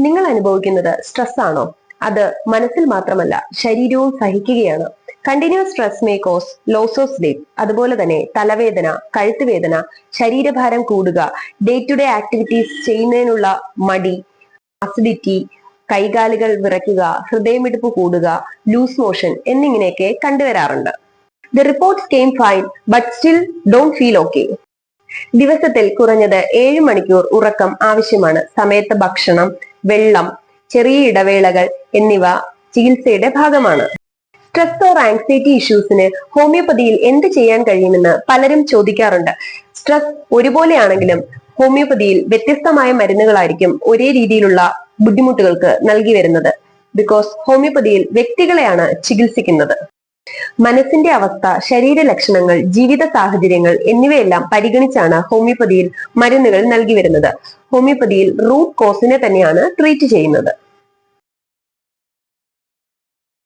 നിങ്ങൾ അനുഭവിക്കുന്നത് സ്ട്രെസ് ആണോ? അത് മനസ്സിൽ മാത്രമല്ല ശരീരവും സഹിക്കുകയാണ്. Continuous stress may cause loss of sleep. അതുപോലെ തന്നെ തലവേദന, കഴുത്തുവേദന, ശരീരഭാരം കൂടുക, ഡേ ടു ഡേ ആക്ടിവിറ്റീസ് ചെയ്യുന്നതിനുള്ള മടി, അസിഡിറ്റി, കൈകാലുകൾ വിറയ്ക്കുക, ഹൃദയമിടിപ്പ് കൂടുക, ലൂസ് മോഷൻ എന്നിങ്ങനെയൊക്കെ കണ്ടുവരാറുണ്ട്. The reports came fine but still don't feel okay. ദിവസത്തിൽ കുറഞ്ഞത് 7 മണിക്കൂർ ഉറക്കം ആവശ്യമാണ്. സമയത്ത് ഭക്ഷണം, വെള്ളം, ചെറിയ ഇടവേളകൾ എന്നിവ ചികിത്സയുടെ ഭാഗമാണ്. സ്ട്രെസ് ഓർ ആങ്സൈറ്റി ഇഷ്യൂസിന് ഹോമിയോപ്പതിയിൽ എന്ത് ചെയ്യാൻ കഴിയുമെന്ന് പലരും ചോദിക്കാറുണ്ട്. സ്ട്രെസ് ഒരുപോലെയാണെങ്കിലും ഹോമിയോപ്പതിയിൽ വ്യത്യസ്തമായ മരുന്നുകളായിരിക്കും ഒരേ രീതിയിലുള്ള ബുദ്ധിമുട്ടുകൾക്ക് നൽകി വരുന്നത്. ബിക്കോസ് ഹോമിയോപ്പതിയിൽ വ്യക്തികളെയാണ് ചികിത്സിക്കുന്നത്. മനസ്സിന്റെ അവസ്ഥ, ശരീര ലക്ഷണങ്ങൾ, ജീവിത സാഹചര്യങ്ങൾ എന്നിവയെല്ലാം പരിഗണിച്ചാണ് ഹോമിയോപ്പതിയിൽ മരുന്നുകൾ നൽകി വരുന്നത്. ഹോമിയോപ്പതിയിൽ റൂട്ട് കോസിനെ തന്നെയാണ് ട്രീറ്റ് ചെയ്യുന്നത്.